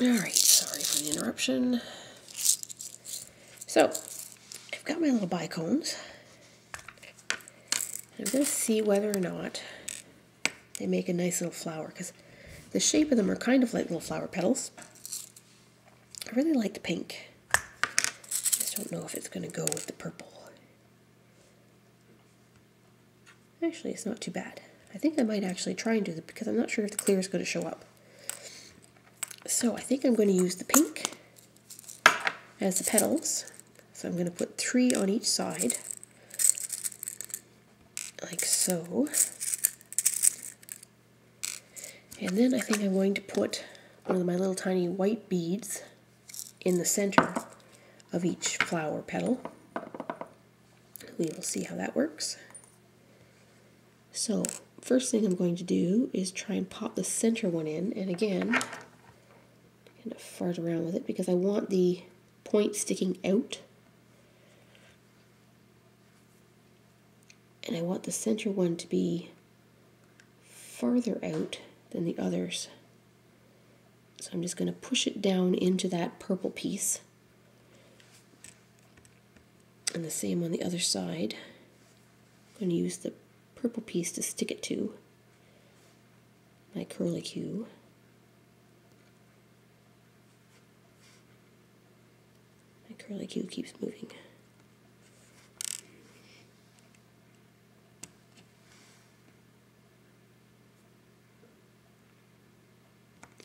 Alright, sorry for the interruption. So, I've got my little bicones. I'm going to see whether or not they make a nice little flower, because the shape of them are kind of like little flower petals. I really like the pink. I just don't know if it's going to go with the purple. Actually, it's not too bad. I think I might actually try and do that because I'm not sure if the clear is going to show up. So I think I'm going to use the pink as the petals. So I'm going to put 3 on each side, like so. And then I think I'm going to put one of my little tiny white beads in the center of each flower petal. We will see how that works. So first thing I'm going to do is try and pop the center one in, and again, kind of fart around with it because I want the point sticking out. And I want the center one to be farther out than the others. So I'm just going to push it down into that purple piece. And the same on the other side. I'm going to use the purple piece to stick it to my curlicue. My curlicue keeps moving.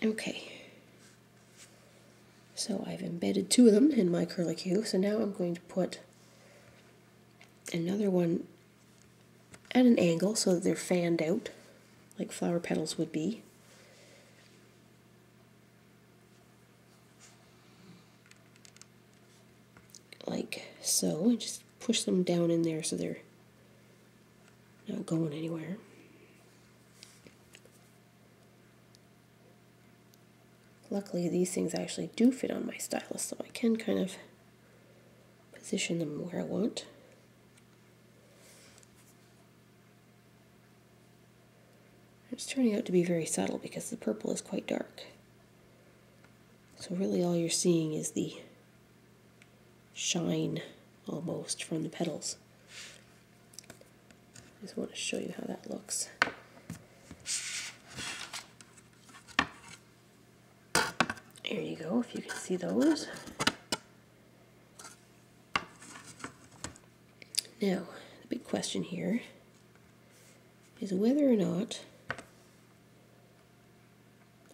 Okay, so I've embedded 2 of them in my curlicue, so now I'm going to put another one at an angle so that they're fanned out, like flower petals would be. Like so, and just push them down in there so they're not going anywhere. Luckily, these things actually do fit on my stylus, so I can kind of position them where I want. It's turning out to be very subtle because the purple is quite dark. So really all you're seeing is the shine, almost, from the petals. I just want to show you how that looks. There you go, if you can see those. Now, the big question here is whether or not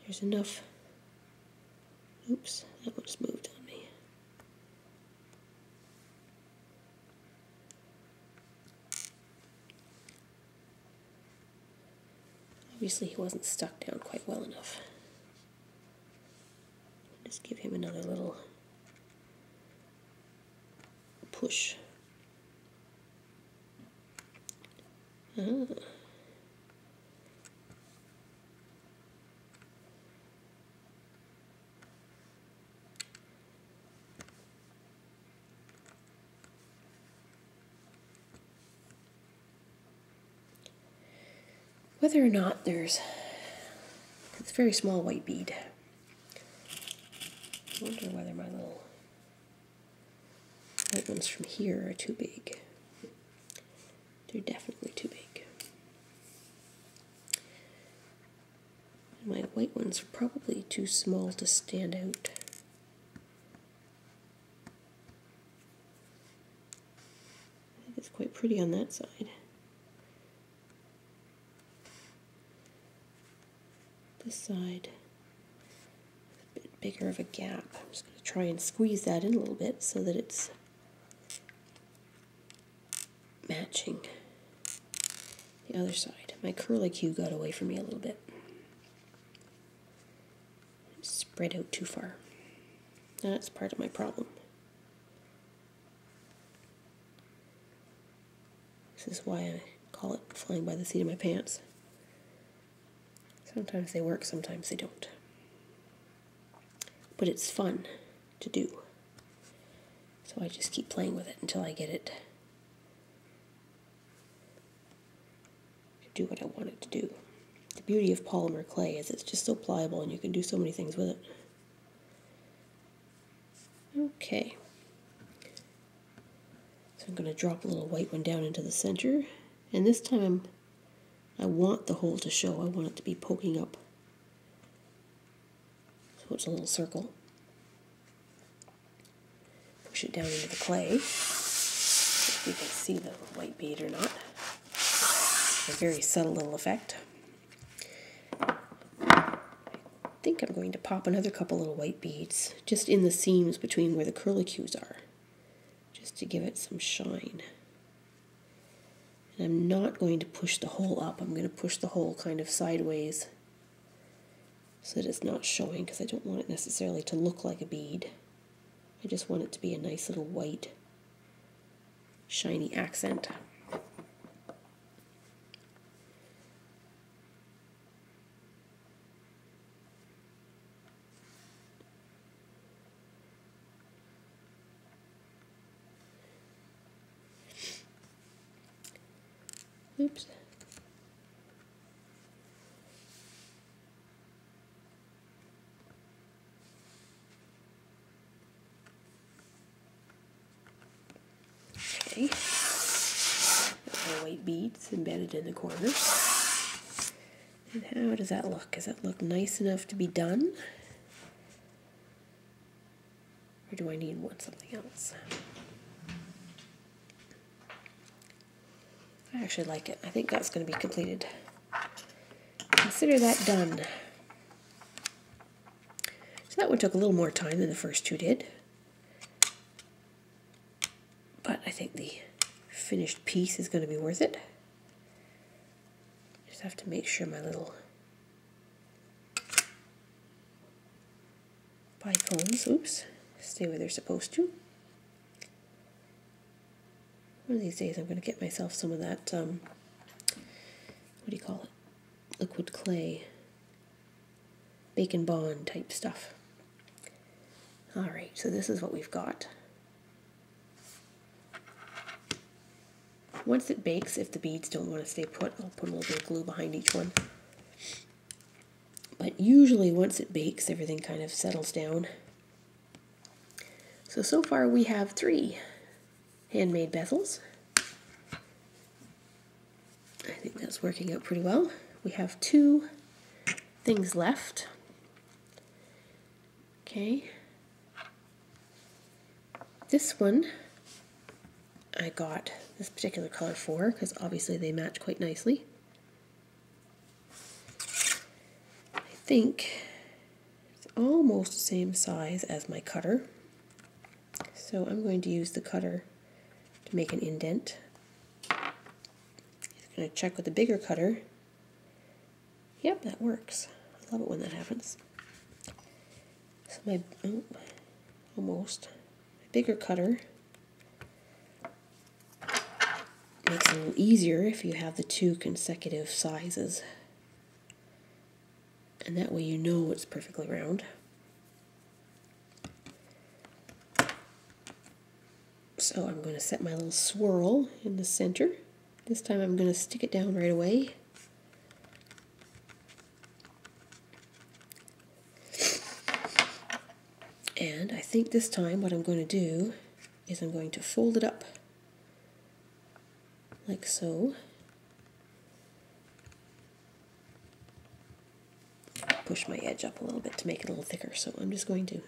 there's enough. Oops, that one just moved on me. Obviously, he wasn't stuck down quite well enough. Just give him another little push. Whether or not there's, it's a very small white bead. I wonder whether my little white ones from here are too big. They're definitely too big. And my white ones are probably too small to stand out. I think it's quite pretty on that side. This side, a bit bigger of a gap. I'm just going to try and squeeze that in a little bit so that it's matching the other side. My curlicue got away from me a little bit. It spread out too far. That's part of my problem. This is why I call it flying by the seat of my pants. Sometimes they work, sometimes they don't. But it's fun to do. So I just keep playing with it until I get it to do what I want it to do. The beauty of polymer clay is it's just so pliable and you can do so many things with it. Okay. So I'm going to drop a little white one down into the center. And this time I want the hole to show. I want it to be poking up. So it's a little circle. Push it down into the clay. If you can see the white bead or not. A very subtle little effect. I think I'm going to pop another couple little white beads just in the seams between where the curlicues are, just to give it some shine. And I'm not going to push the hole up. I'm going to push the hole kind of sideways so that it's not showing, because I don't want it necessarily to look like a bead. I just want it to be a nice little white shiny accent. Oops. Okay. Got my white beads embedded in the corners. And how does that look? Does that look nice enough to be done? Or do I need something else? I actually like it. I think that's going to be completed. Consider that done. So that one took a little more time than the first two did. But I think the finished piece is going to be worth it. Just have to make sure my little bicones, oops, stay where they're supposed to. One of these days I'm going to get myself some of that, what do you call it? Liquid clay, bacon bond type stuff. Alright, so this is what we've got. Once it bakes, if the beads don't want to stay put, I'll put a little bit of glue behind each one. But usually once it bakes, everything kind of settles down. So far we have 3 handmade bezels. I think that's working out pretty well. We have 2 things left. Okay. This one I got this particular color for, because obviously they match quite nicely. I think it's almost the same size as my cutter. So I'm going to use the cutter to make an indent. I'm going to check with the bigger cutter. Yep, that works. I love it when that happens. So my, almost, my bigger cutter makes it a little easier if you have the 2 consecutive sizes. And that way you know it's perfectly round. So I'm going to set my little swirl in the center. This time I'm going to stick it down right away. And I think this time what I'm going to do is I'm going to fold it up like so. Push my edge up a little bit to make it a little thicker. So I'm just going to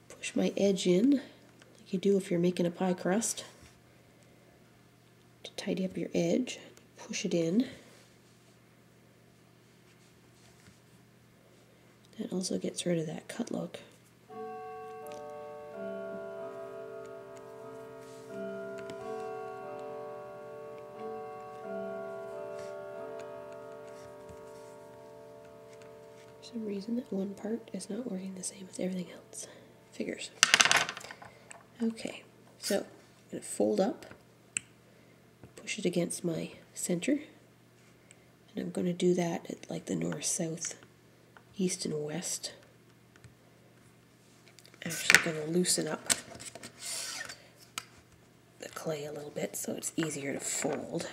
push my edge in like you do if you're making a pie crust to tidy up your edge. Push it in. That also gets rid of that cut look. For some reason that one part is not working the same as everything else. Figures. Okay, so I'm going to fold up, push it against my center, and I'm going to do that at like the north, south, east, and west. I'm actually going to loosen up the clay a little bit so it's easier to fold.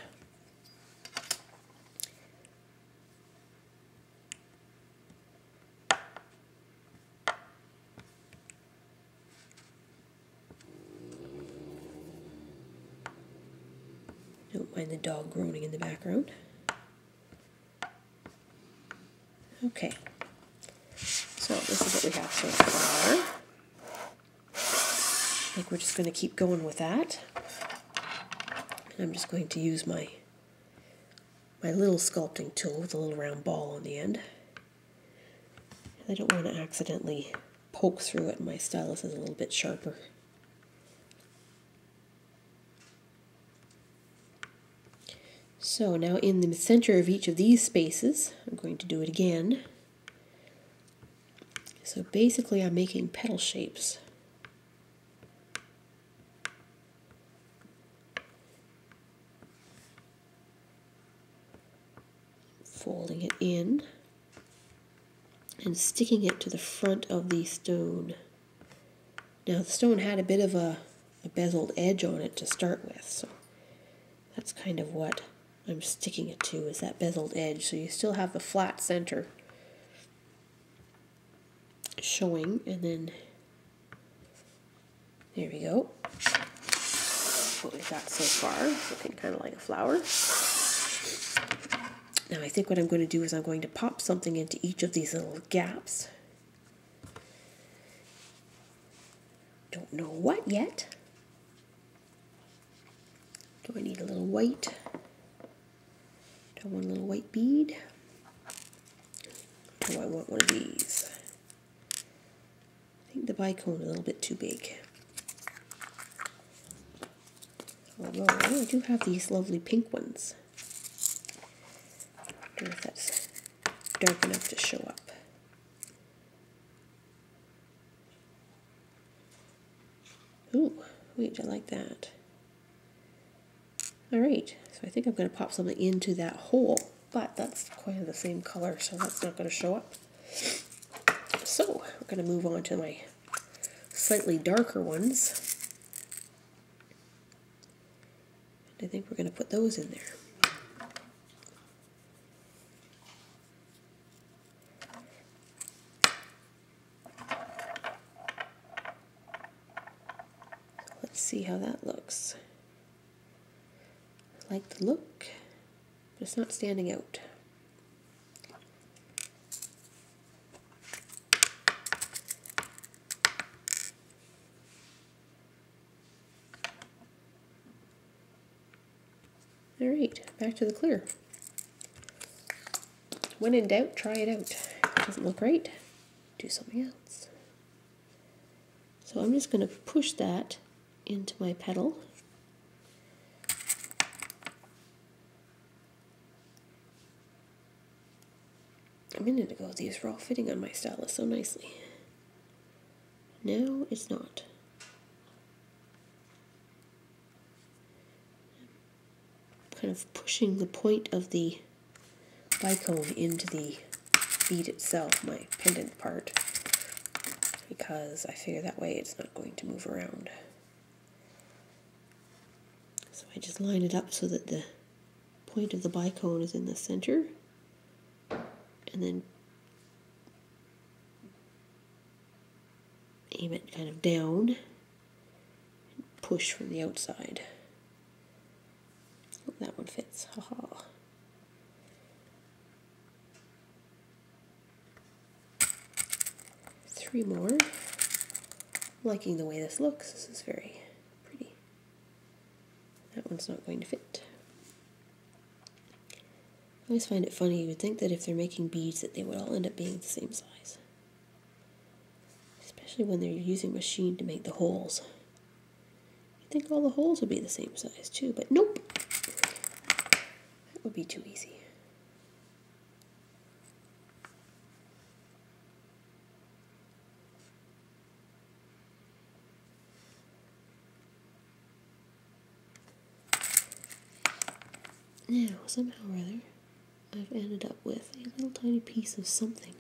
mind the dog groaning in the background. Okay, so this is what we have so far. I think we're just going to keep going with that. And I'm just going to use my little sculpting tool with a little round ball on the end. I don't want to accidentally poke through it, and my stylus is a little bit sharper. So now in the center of each of these spaces, I'm going to do it again. So basically I'm making petal shapes. Folding it in and sticking it to the front of the stone. Now the stone had a bit of a bezeled edge on it to start with, so that's kind of what I'm sticking it to, is that bezeled edge. So you still have the flat center showing, and then there we go. What we've got so far, looking kind of like a flower. Now I think what I'm going to do is I'm going to pop something into each of these little gaps. Don't know what yet. Do I need a little white? Do I want a little white bead? Or do I want one of these? I think the bicone is a little bit too big. Although I do have these lovely pink ones. I wonder if that's dark enough to show up. Ooh, wait, I like that. Alright, so I think I'm going to pop something into that hole, but that's quite the same color, so that's not going to show up. So, we're going to move on to my slightly darker ones. I think we're going to put those in there. Let's see how that looks. I like the look, but it's not standing out. Alright, back to the clear. When in doubt, try it out. Doesn't look right, do something else. So I'm just going to push that into my petal. A minute ago these were all fitting on my stylus so nicely. Now it's not. Kind of pushing the point of the bicone into the bead itself, my pendant part, because I figure that way it's not going to move around. So I just line it up so that the point of the bicone is in the center, and then aim it kind of down and push from the outside. Oh, that one fits. Haha. Three more. Liking the way this looks. This is very pretty. That one's not going to fit. I always find it funny. You would think that if they're making beads that they would all end up being the same size. Especially when they're using a machine to make the holes. You'd think all the holes would be the same size too, but nope. That would be too easy. Now, somehow or other, I've ended up with a little tiny piece of something.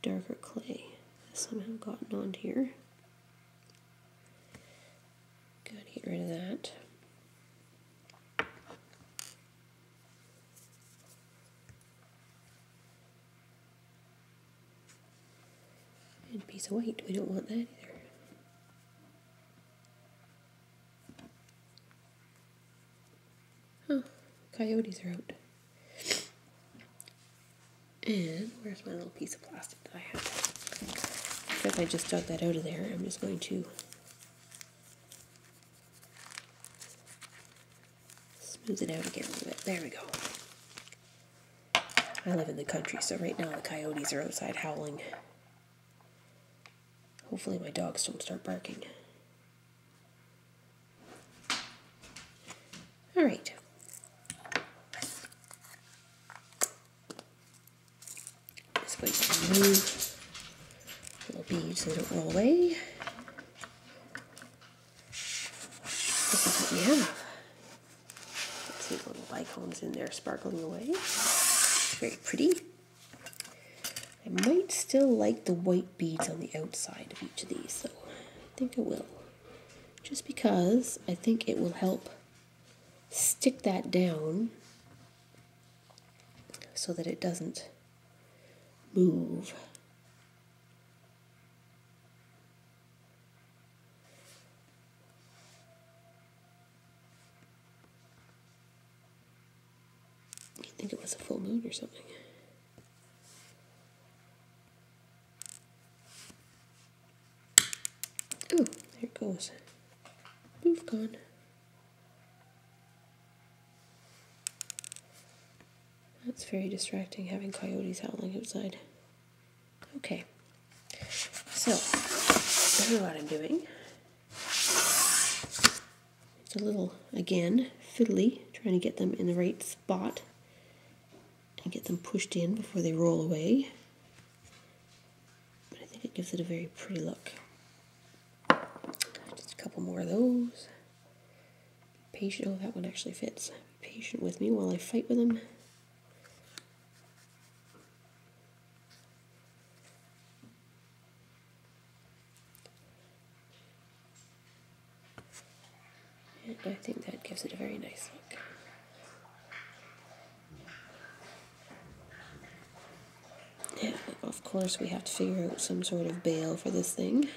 Darker clay has somehow gotten on here. Gotta get rid of that. And a piece of white, we don't want that either. coyotes are out. And where's my little piece of plastic that I had? Because I just dug that out of there, I'm just going to smooth it out again a little bit. There we go. I live in the country, so right now the coyotes are outside howling. Hopefully my dogs don't start barking. All right. Just going to remove little beads so they don't roll away. This is what we have. See little bicones in there sparkling away. Very pretty. I might still like the white beads on the outside of each of these, so I think I will. Just because I think it will help stick that down so that it doesn't move. I think it was a full moon or something. Oh, there it goes. Poof, gone. That's very distracting, having coyotes howling outside. Okay, so this is what I'm doing. It's a little, again, fiddly, trying to get them in the right spot and get them pushed in before they roll away. But I think it gives it a very pretty look. Just a couple more of those. Be patient. Oh, that one actually fits. Be patient with me while I fight with them. And I think that gives it a very nice look. Yeah, of course we have to figure out some sort of bail for this thing.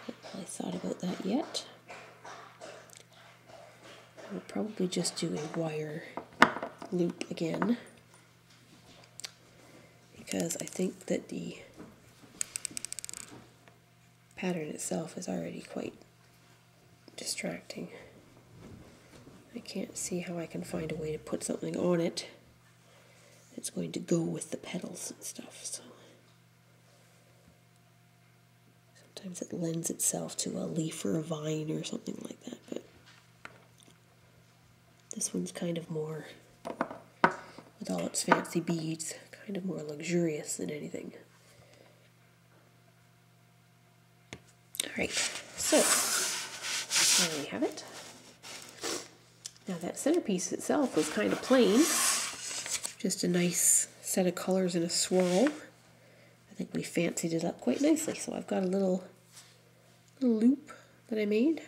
Haven't really thought about that yet. I'll probably just do a wire loop again, because I think that the pattern itself is already quite distracting. I can't see how I can find a way to put something on it that's going to go with the petals and stuff. So sometimes it lends itself to a leaf or a vine or something like that, but this one's kind of more, with all its fancy beads, kind of more luxurious than anything. Alright, so there we have it. Now that centerpiece itself was kind of plain, just a nice set of colors in a swirl. I think we fancied it up quite nicely. So I've got a little loop that I made.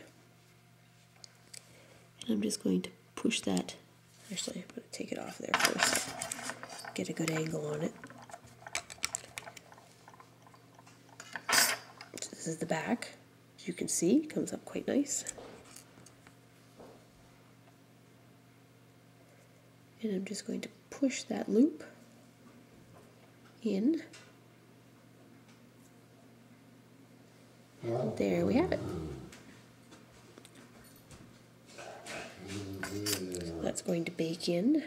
And I'm just going to push that. Actually, I'm going to take it off there first. Get a good angle on it. So this is the back. As you can see, it comes up quite nice. And I'm just going to push that loop in. There we have it. So that's going to bake in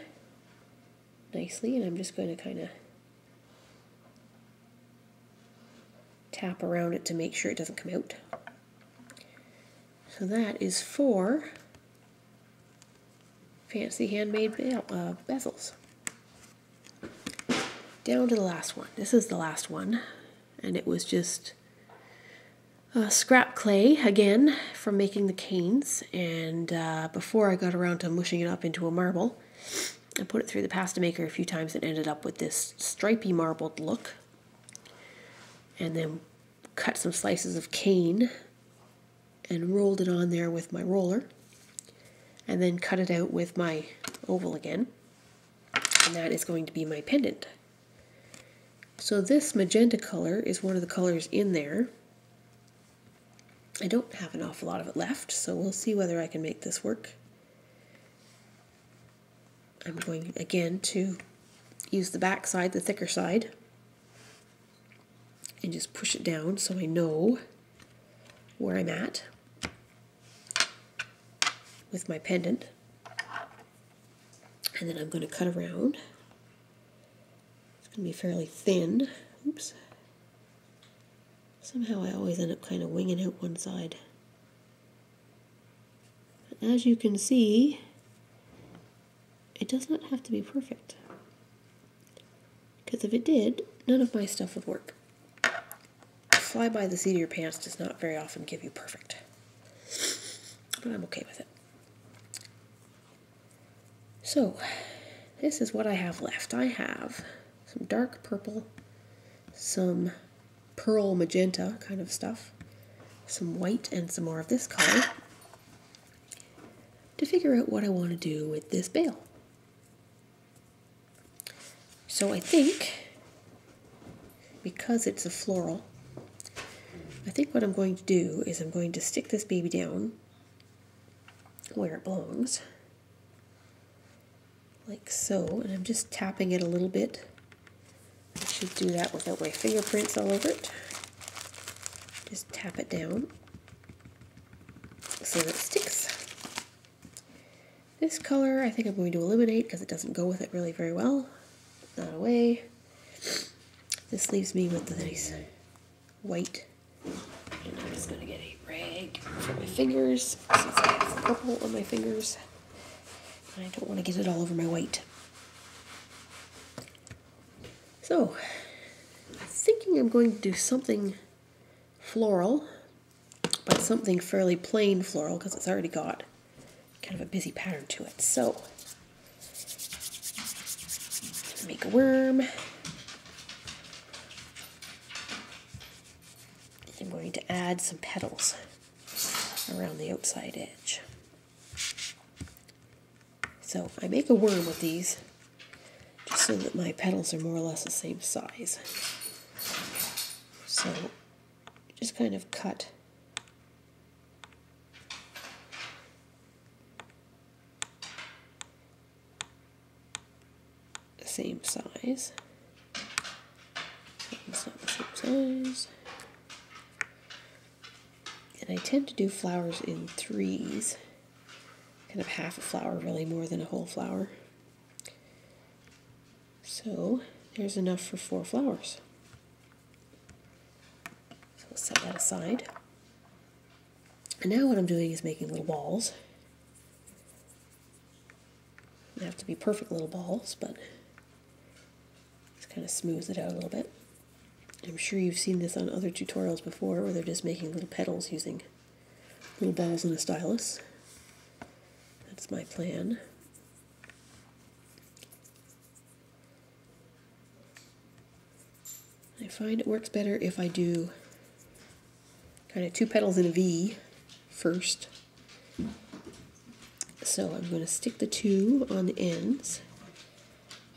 nicely, and I'm just going to kind of tap around it to make sure it doesn't come out. So that is 4 fancy handmade bezels. Down to the last one. This is the last one, and it was just scrap clay again from making the canes, and before I got around to mushing it up into a marble, I put it through the pasta maker a few times and ended up with this stripy marbled look, and then cut some slices of cane and rolled it on there with my roller, and then cut it out with my oval again, and that is going to be my pendant. So this magenta color is one of the colors in there, I don't have an awful lot of it left, so we'll see whether I can make this work. I'm going again to use the back side, the thicker side, and just push it down so I know where I'm at with my pendant. And then I'm going to cut around. It's going to be fairly thin. Oops. Somehow I always end up kind of winging out one side. But as you can see, it does not have to be perfect. Because if it did, none of my stuff would work. Fly by the seat of your pants does not very often give you perfect. But I'm okay with it. So, this is what I have left. I have some dark purple, some pearl magenta kind of stuff, some white, and some more of this color to figure out what I want to do with this bale. So I think, because it's a floral, I think what I'm going to do is I'm going to stick this baby down where it belongs, like so, and I'm just tapping it a little bit. I should do that without my fingerprints all over it. Just tap it down so that it sticks. This color I think I'm going to eliminate because it doesn't go with it really very well. Not away. This leaves me with the nice white. And I'm just going to get a rag for my fingers since I have purple on my fingers. And I don't want to get it all over my white. So, I'm thinking I'm going to do something floral, but something fairly plain floral because it's already got kind of a busy pattern to it. So, make a worm. I'm going to add some petals around the outside edge. So I make a worm with these just so that my petals are more or less the same size. So just kind of cut the same size. It's not the same size. And I tend to do flowers in threes. Kind of half a flower, really, more than a whole flower. So there's enough for 4 flowers. So we'll set that aside. And now what I'm doing is making little balls. They have to be perfect little balls, but just kind of smooth it out a little bit. I'm sure you've seen this on other tutorials before where they're just making little petals using little balls and a stylus. That's my plan. I find it works better if I do kind of 2 petals in a V first. So I'm going to stick the 2 on the ends,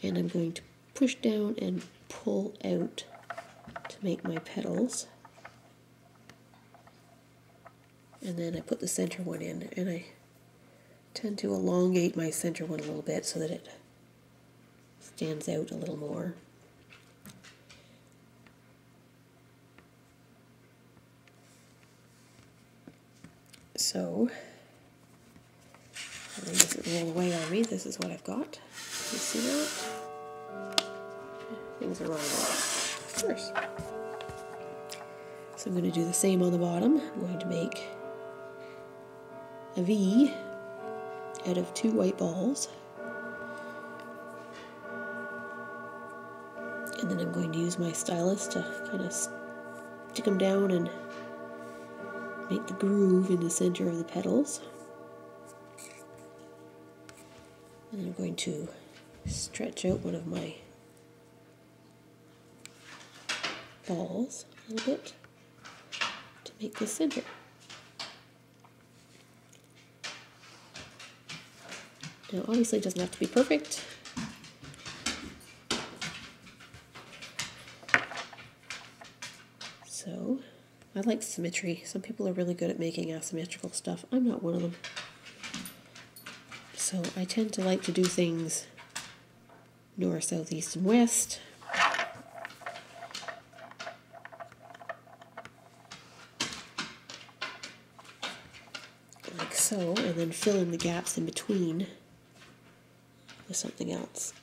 and I'm going to push down and pull out to make my petals. And then I put the center one in, and I tend to elongate my center one a little bit so that it stands out a little more. So, I think this will roll away on me. This is what I've got. You see that? Things are rolling away. First. So I'm going to do the same on the bottom. I'm going to make a V out of 2 white balls. And then I'm going to use my stylus to kind of stick them down and make the groove in the center of the petals. And then I'm going to stretch out one of my balls a little bit to make the center. Now obviously it doesn't have to be perfect. So I like symmetry. Some people are really good at making asymmetrical stuff. I'm not one of them. So I tend to like to do things north, south, east, and west. Like so, and then fill in the gaps in between with something else.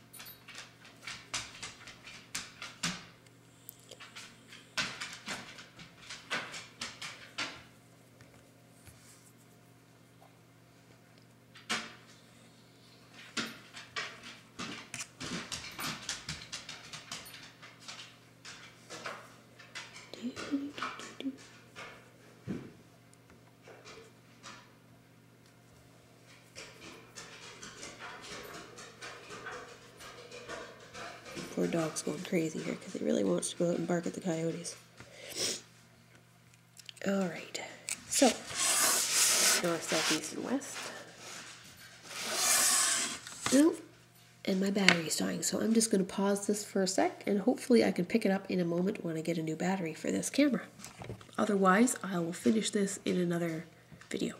Poor dog's going crazy here because he really wants to go out and bark at the coyotes. Alright, so north, south, east, and west. Oh, and my battery's dying, so I'm just going to pause this for a sec, and hopefully I can pick it up in a moment when I get a new battery for this camera. Otherwise, I will finish this in another video.